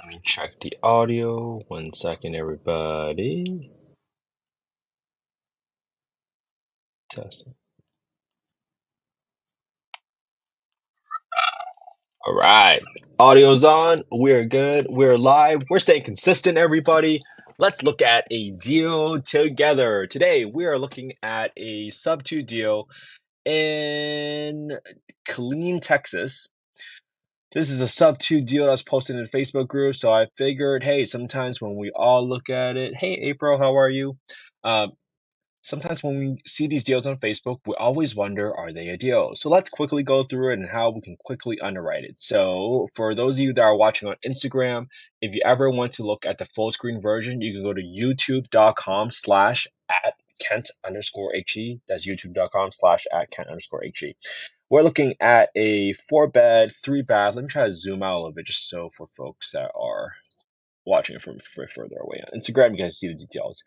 Let me check the audio. 1 second, everybody. Test. All right. Audio's on. We're good. We're live. We're staying consistent, everybody. Let's look at a deal together. Today, we are looking at a Subto deal in Killeen, Texas. This is a Subto deal that's posted in the Facebook group. So I figured, hey, sometimes when we all look at it, hey, April, how are you? Sometimes when we see these deals on Facebook, we always wonder, are they a deal? So let's quickly go through it and how we can quickly underwrite it. So for those of you that are watching on Instagram, if you ever want to look at the full screen version, you can go to youtube.com/@Kent_HE. That's youtube.com/@Kent_HE. We're looking at a 4-bed, 3-bath. Let me try to zoom out a little bit just so for folks that are watching it from further away on Instagram, you guys see the details.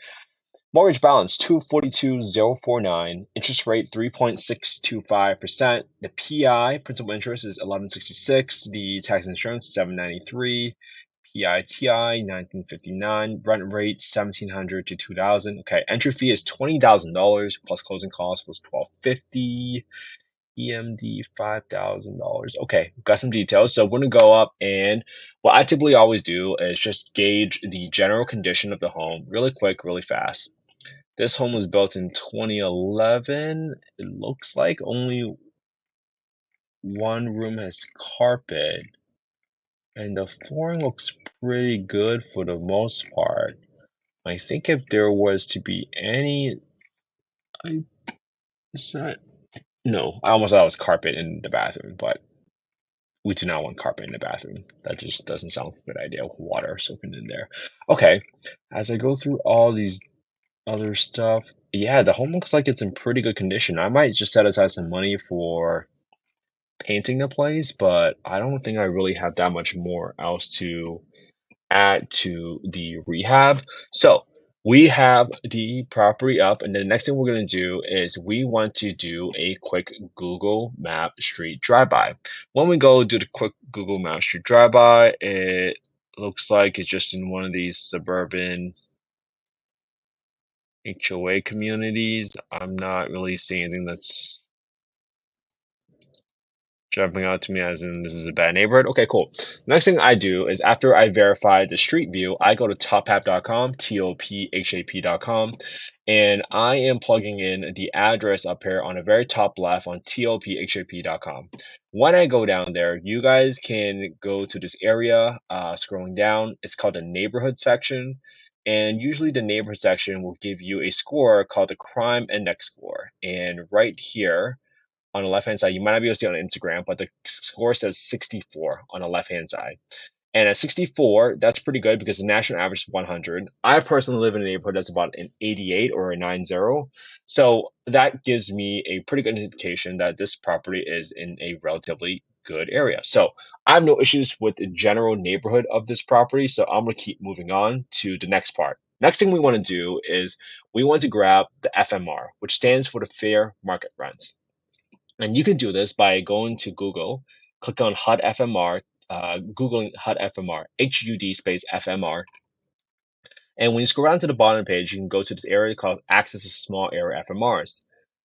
Mortgage balance 242,049. Interest rate 3.625%. The PI principal interest is 1166. The tax insurance 793. PITI 1959. Rent rate 1,700 to 2,000. Okay, entry fee is $20,000 plus closing cost was $1,250. EMD $5,000. Okay, got some details. So we're gonna go up, and what I typically always do is just gauge the general condition of the home really quick, really fast. This home was built in 2011. It looks like only one room has carpet, and the flooring looks pretty good for the most part. I think if there was to be any, I is that no, I almost thought it was carpet in the bathroom, but we do not want carpet in the bathroom. That just doesn't sound like a good idea with water soaking in there. Okay, as I go through all these other stuff, yeah, the home looks like it's in pretty good condition. I might just set aside some money for painting the place, but I don't think I really have that much more else to add to the rehab. So we have the property up, and the next thing we're going to do is we want to do a quick Google Map Street drive-by. When we go do the quick Google Map Street drive-by, it looks like it's just in one of these suburban HOA communities. I'm not really seeing anything that's jumping out to me as in this is a bad neighborhood. Okay, cool. Next thing I do is after I verify the street view, I go to tophap.com, tophap.com, and I am plugging in the address up here on the very top left on tophap.com. When I go down there, you guys can go to this area, scrolling down. It's called the neighborhood section. And usually the neighborhood section will give you a score called the crime index score. And right here, on the left hand side, you might not be able to see it on Instagram, but the score says 64 on the left hand side. And at 64, that's pretty good because the national average is 100. I personally live in a neighborhood that's about an 88 or a 90. So that gives me a pretty good indication that this property is in a relatively good area. So I have no issues with the general neighborhood of this property. So I'm going to keep moving on to the next part. Next thing we want to do is we want to grab the FMR, which stands for the fair market rents. And you can do this by going to Google, click on HUD FMR, Googling HUD FMR, HUD space FMR. And when you scroll down to the bottom page, you can go to this area called Access to Small Area FMRs.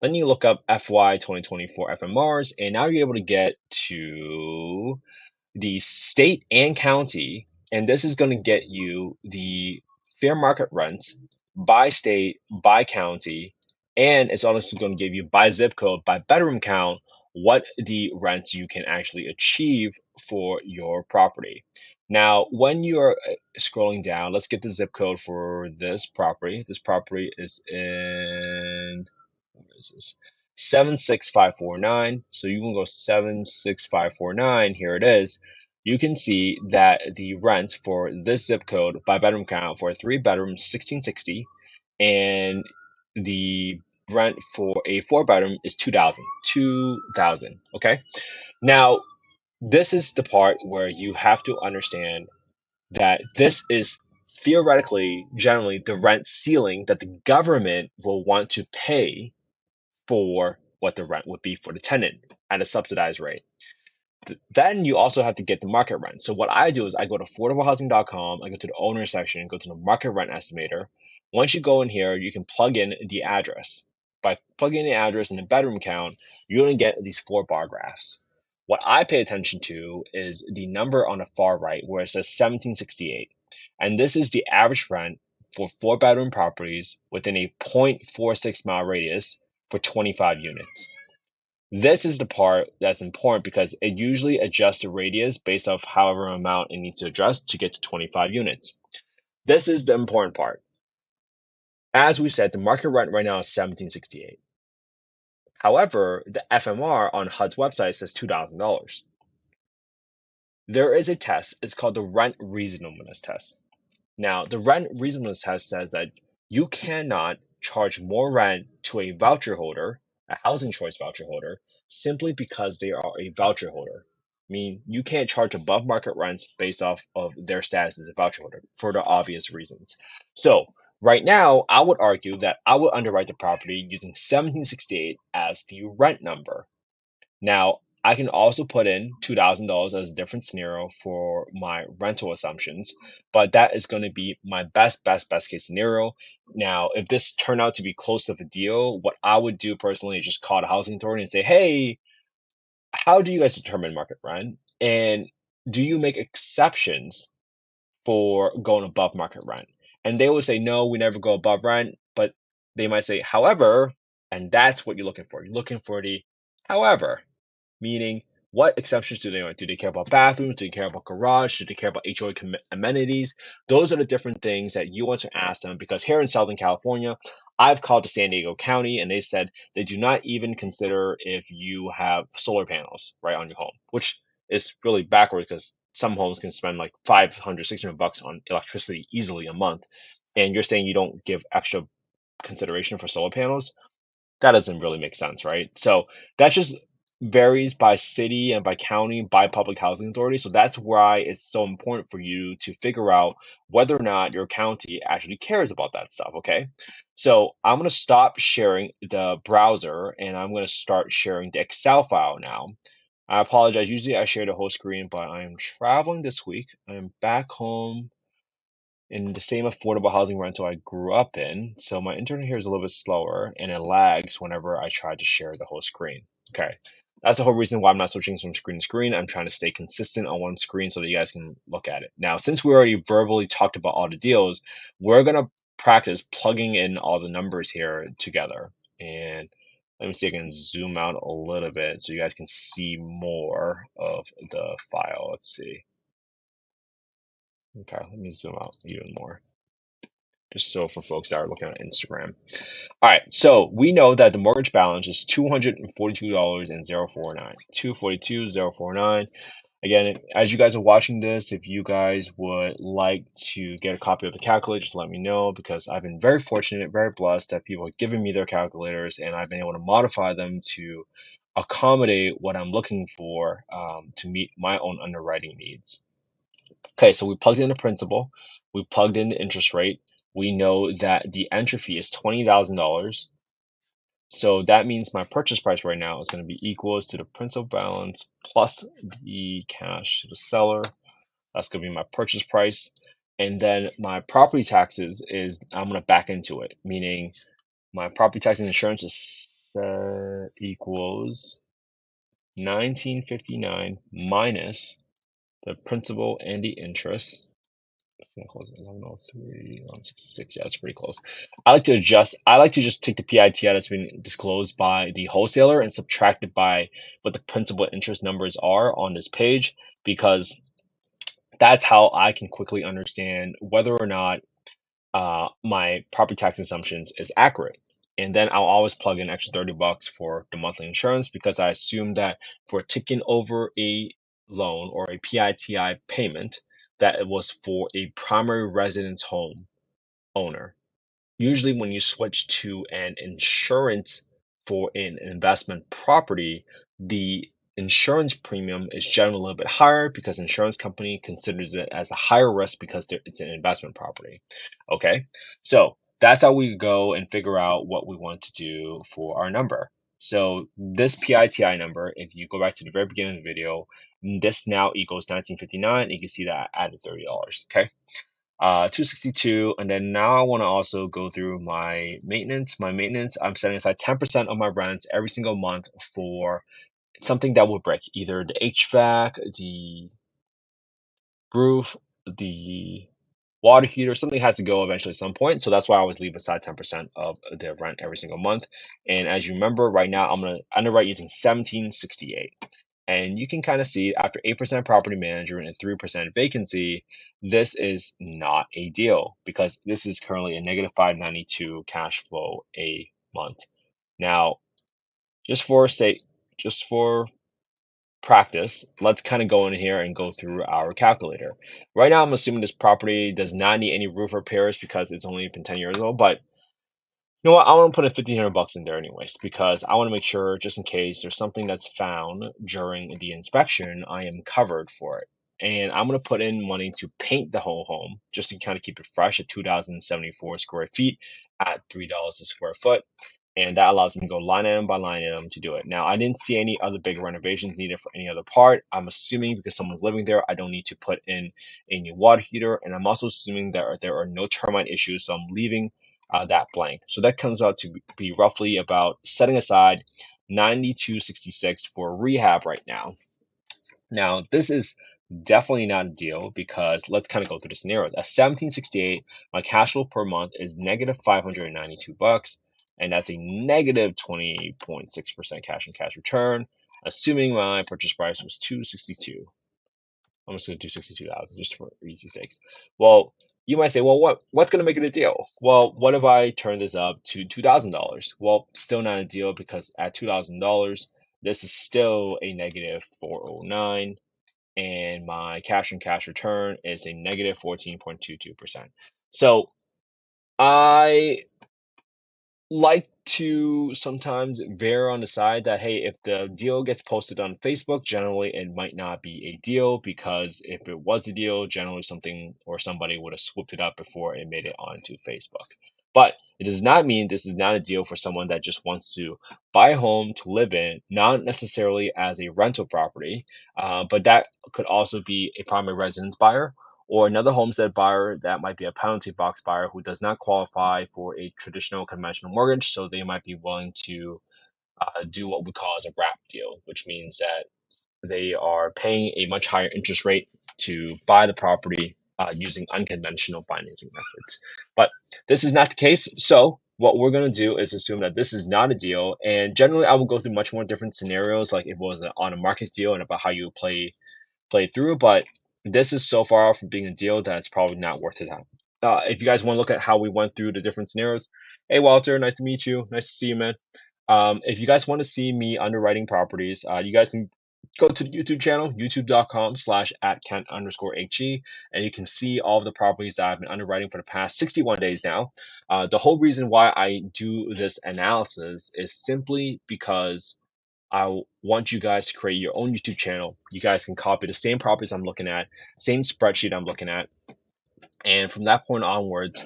Then you look up FY 2024 FMRs, and now you're able to get to the state and county. And this is going to get you the fair market rents by state, by county, and it's also going to give you by zip code, by bedroom count, what the rents you can actually achieve for your property. Now, when you're scrolling down, let's get the zip code for this property. This property is in, what is this? 76549. So you can go 76549. Here it is. You can see that the rent for this zip code by bedroom count for a 3-bedroom 1660, and the rent for a 4-bedroom is 2000. 2000. Okay. Now, this is the part where you have to understand that this is theoretically, generally, the rent ceiling that the government will want to pay for what the rent would be for the tenant at a subsidized rate. Then you also have to get the market rent. So what I do is I go to affordablehousing.com, I go to the owner section, go to the market rent estimator. Once you go in here, you can plug in the address. By plugging in the address and the bedroom count, you're going to get these 4 bar graphs. What I pay attention to is the number on the far right where it says 1768. And this is the average rent for 4 bedroom properties within a 0.46 mile radius for 25 units. This is the part that's important because it usually adjusts the radius based off however amount it needs to adjust to get to 25 units. This is the important part. As we said, the market rent right now is 1768. However, the FMR on HUD's website says $2,000. There is a test, it's called the rent reasonableness test. Now, the rent reasonableness test says that you cannot charge more rent to a voucher holder, a housing choice voucher holder, simply because they are a voucher holder. I mean, you can't charge above market rents based off of their status as a voucher holder for the obvious reasons. So, right now, I would argue that I would underwrite the property using 1768 as the rent number. Now, I can also put in $2,000 as a different scenario for my rental assumptions, but that is going to be my best case scenario. Now, if this turned out to be close to the deal, what I would do personally is just call the housing authority and say, hey, how do you guys determine market rent? And do you make exceptions for going above market rent? And they would say, no, we never go above rent, but they might say, however, and that's what you're looking for. You're looking for the however. Meaning, what exceptions do they want? Do they care about bathrooms? Do they care about garage? Do they care about HOA amenities? Those are the different things that you want to ask them because here in Southern California, I've called to San Diego County and they said they do not even consider if you have solar panels right on your home, which is really backwards because some homes can spend like 500, 600 bucks on electricity easily a month. And you're saying you don't give extra consideration for solar panels? That doesn't really make sense, right? So that just varies by city and by county, by public housing authority. So that's why it's so important for you to figure out whether or not your county actually cares about that stuff, okay? So I'm going to stop sharing the browser and I'm going to start sharing the Excel file now. I apologize. Usually I share the whole screen, but I'm traveling this week. I'm back home in the same affordable housing rental I grew up in. So my internet here is a little bit slower and it lags whenever I try to share the whole screen. Okay. That's the whole reason why I'm not switching from screen to screen. I'm trying to stay consistent on one screen so that you guys can look at it. Now, since we already verbally talked about all the deals, we're going to practice plugging in all the numbers here together. And let me see if I can zoom out a little bit so you guys can see more of the file. Let's see. Okay, let me zoom out even more just so for folks that are looking at Instagram. All right, so we know that the mortgage balance is $242.049. 242.049. Again, as you guys are watching this, if you guys would like to get a copy of the calculator, just let me know because I've been very fortunate, very blessed that people have given me their calculators and I've been able to modify them to accommodate what I'm looking for to meet my own underwriting needs. Okay, so we plugged in the principal, we plugged in the interest rate. We know that the entry fee is $20,000. So that means my purchase price right now is going to be equals to the principal balance plus the cash to the seller. That's going to be my purchase price. And then my property taxes is I'm going to back into it, meaning my property tax and insurance is equals 1959 minus the principal and the interest. 103, 166. Yeah, that's pretty close. I like to adjust. I like to just take the PITI that's been disclosed by the wholesaler and subtract it by what the principal interest numbers are on this page because that's how I can quickly understand whether or not my property tax assumptions is accurate. And then I'll always plug in extra 30 bucks for the monthly insurance because I assume that if we're taking over a loan or a PITI payment, that it was for a primary residence home owner. Usually when you switch to an insurance for an investment property, the insurance premium is generally a little bit higher because the insurance company considers it as a higher risk because it's an investment property. Okay, so that's how we go and figure out what we want to do for our number. So this PITI number, if you go back to the very beginning of the video, this now equals 1959. You can see that I added $30. Okay. 262, and then now I want to also go through my maintenance. My maintenance, I'm setting aside 10% of my rents every single month for something that will break, either the HVAC, the roof, the water heater, something has to go eventually at some point. So that's why I always leave aside 10% of the rent every single month. And as you remember, right now I'm going to underwrite using 1768. And you can kind of see after 8% property management and 3% vacancy, this is not a deal because this is currently a negative 592 cash flow a month. Now, just for sake, just for practice, let's kind of go in here and go through our calculator. Right now, I'm assuming this property does not need any roof repairs because it's only been 10 years old, but you know what? I want to put a 1,500 bucks in there anyways because I want to make sure, just in case there's something that's found during the inspection, I am covered for it. And I'm going to put in money to paint the whole home just to kind of keep it fresh at 2,074 square feet at $3 a square foot. And that allows me to go line item by line item to do it. Now, I didn't see any other big renovations needed for any other part. I'm assuming because someone's living there, I don't need to put in a new water heater. And I'm also assuming that there are no termite issues, so I'm leaving that blank. So that comes out to be roughly about setting aside 9266 for rehab right now. Now, this is definitely not a deal because let's kind of go through the scenarios. At 1768, my cash flow per month is negative 592 bucks, and that's a negative 20.6% cash and cash return, assuming my purchase price was 262. I'm just going to do 62,000 just for easy sakes. Well, you might say, well, what's going to make it a deal? Well, what if I turn this up to $2,000? Well, still not a deal because at $2,000, this is still a negative 409, and my cash and cash return is a negative 14.22%. So I like to sometimes veer on the side that hey, if the deal gets posted on Facebook, generally it might not be a deal because if it was a deal, generally something or somebody would have swooped it up before it made it onto Facebook. But it does not mean this is not a deal for someone that just wants to buy a home to live in, not necessarily as a rental property, but that could also be a primary residence buyer or another homestead buyer that might be a penalty box buyer who does not qualify for a traditional conventional mortgage, so they might be willing to do what we call as a wrap deal, which means that they are paying a much higher interest rate to buy the property using unconventional financing methods. But this is not the case, so what we're going to do is assume that this is not a deal, and generally I will go through much more different scenarios like if it was on a market deal and about how you play through, but this is so far off from being a deal that it's probably not worth it. If you guys want to look at how we went through the different scenarios, hey Walter, nice to meet you. Nice to see you, man. If you guys want to see me underwriting properties, you guys can go to the YouTube channel, youtube.com/@Kent_HE, and you can see all of the properties that I've been underwriting for the past 61 days now. The whole reason why I do this analysis is simply because I want you guys to create your own YouTube channel. You guys can copy the same properties I'm looking at, same spreadsheet I'm looking at, and from that point onwards,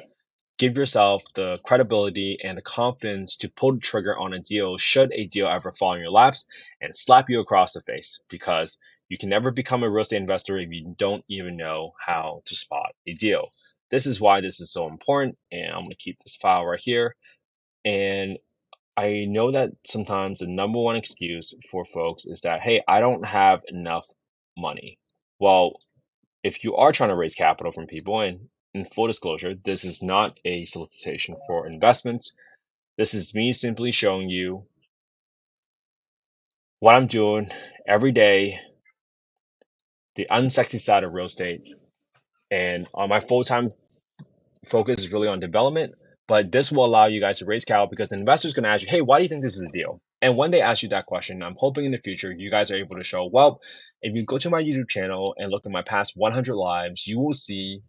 give yourself the credibility and the confidence to pull the trigger on a deal should a deal ever fall in your laps and slap you across the face, because you can never become a real estate investor if you don't even know how to spot a deal. This is why this is so important, and I'm going to keep this file right here. And I know that sometimes the number one excuse for folks is that, hey, I don't have enough money. Well, if you are trying to raise capital from people, and in full disclosure, this is not a solicitation for investments. This is me simply showing you what I'm doing every day, the unsexy side of real estate. And on my full-time focus is really on development, but this will allow you guys to raise capital because the investor is going to ask you, hey, why do you think this is a deal? And when they ask you that question, I'm hoping in the future you guys are able to show, well, if you go to my YouTube channel and look at my past 100 lives, you will see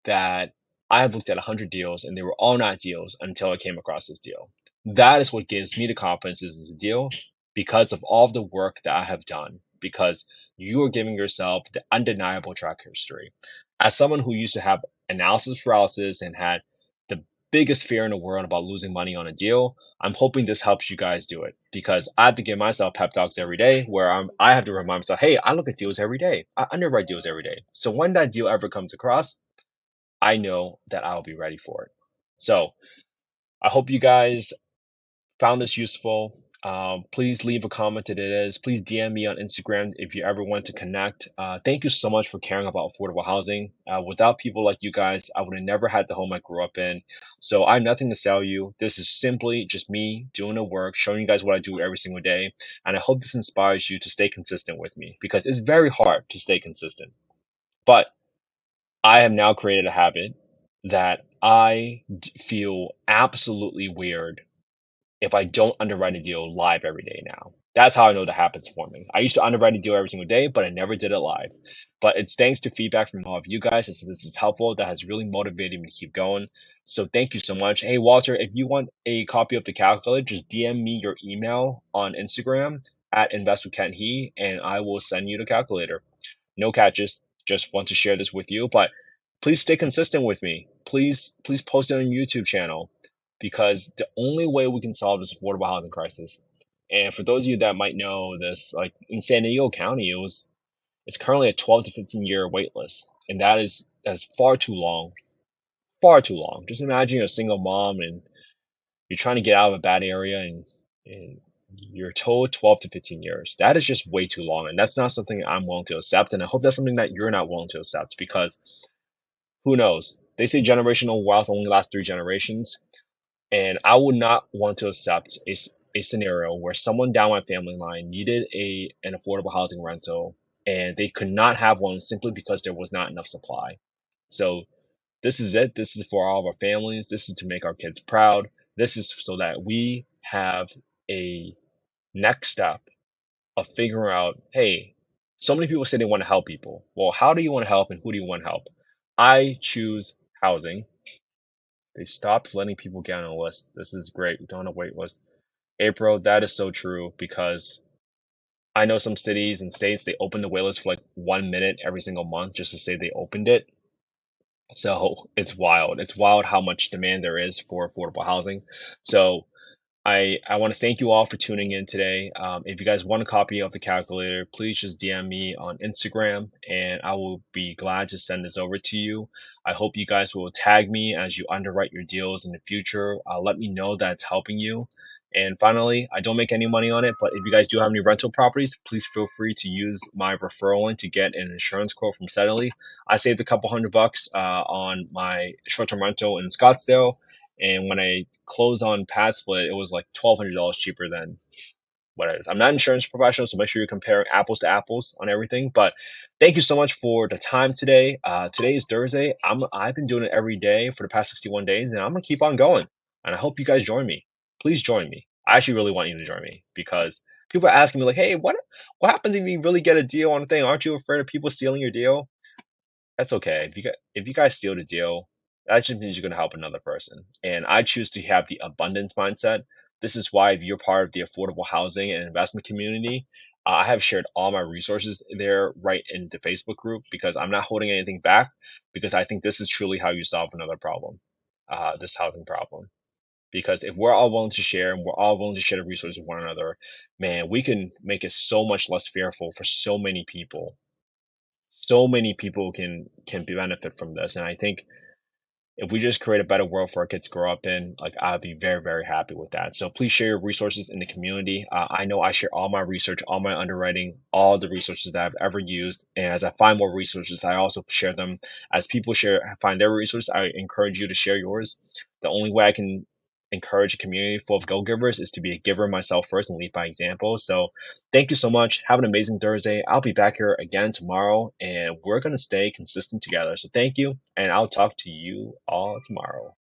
that I have looked at 100 deals and they were all not deals until I came across this deal. That is what gives me the confidence this is a deal, because of all of the work that I have done, because you are giving yourself the undeniable track history. As someone who used to have analysis paralysis and had the biggest fear in the world about losing money on a deal. I'm hoping this helps you guys do it because I have to give myself pep talks every day where I have to remind myself, hey, I look at deals every day. I underwrite deals every day. So when that deal ever comes across, I know that I'll be ready for it. So I hope you guys found this useful. Please leave a comment if it is. Please DM me on Instagram if you ever want to connect. Thank you so much for caring about affordable housing. Without people like you guys, I would have never had the home I grew up in. So I have nothing to sell you. This is simply just me doing the work, showing you guys what I do every single day. And I hope this inspires you to stay consistent with me because it's very hard to stay consistent. But I have now created a habit that feel absolutely weird if I don't underwrite a deal live every day now. That's how I know the habit's forming. I used to underwrite a deal every single day, but I never did it live. But it's thanks to feedback from all of you guys. This is helpful. That has really motivated me to keep going. So thank you so much. Hey, Walter, if you want a copy of the calculator, just DM me your email on Instagram at investwithkenthe, and I will send you the calculator. No catches. Just want to share this with you. But please stay consistent with me. Please post it on YouTube channel because the only way we can solve this affordable housing crisis. And for those of you that might know this, like in San Diego County, it's currently a 12 to 15-year wait list, and that's far too long, far too long. Just imagine you're a single mom and you're trying to get out of a bad area and you're told 12 to 15 years. That is just way too long. And that's not something I'm willing to accept. And I hope that's something that you're not willing to accept because who knows? They say generational wealth only lasts 3 generations. And I would not want to accept a scenario where someone down my family line needed an affordable housing rental and they could not have one simply because there was not enough supply. So this is it. This is for all of our families. This is to make our kids proud. This is so that we have a next step of figuring out, hey, so many people say they want to help people. Well, how do you want to help and who do you want to help? I choose housing. They stopped letting people get on a list. This is great. We don't on a wait list. April, that is so true because I know some cities and states they open the wait list for like 1 minute every single month just to say they opened it. So it's wild. It's wild how much demand there is for affordable housing. So I want to thank you all for tuning in today. If you guys want a copy of the calculator, please just DM me on Instagram and I will be glad to send this over to you. I hope you guys will tag me as you underwrite your deals in the future. Let me know that it's helping you. And finally, I don't make any money on it, but if you guys do have any rental properties, please feel free to use my referral link to get an insurance quote from Steadily. I saved a couple $100 on my short-term rental in Scottsdale. And when I closed on Pad Split, it was like $1,200 cheaper than what it is. I'm not an insurance professional, so make sure you're comparing apples to apples on everything. But thank you so much for the time today. Today is Thursday. I've been doing it every day for the past 61 days, and I'm gonna keep on going. And I hope you guys join me. Please join me. I actually really want you to join me because people are asking me like, "Hey, what happens if you really get a deal on a thing? Aren't you afraid of people stealing your deal?" That's okay. If you guys seal the deal, that just means you're gonna help another person. And I choose to have the abundance mindset. This is why if you're part of the affordable housing and investment community, I have shared all my resources there right in the Facebook group because I'm not holding anything back because I think this is truly how you solve another problem, this housing problem. Because if we're all willing to share and we're all willing to share the resources with one another, man, we can make it so much less fearful for so many people. So many people can benefit from this, and I think if we just create a better world for our kids to grow up in, like I'd be very, very happy with that. So please share your resources in the community. I know I share all my research, all my underwriting, all the resources that I've ever used. And as I find more resources, I also share them. As people find their resources, I encourage you to share yours. The only way I can encourage a community full of go-givers is to be a giver myself first and lead by example. So thank you so much. Have an amazing Thursday. I'll be back here again tomorrow and we're going to stay consistent together. So thank you and I'll talk to you all tomorrow.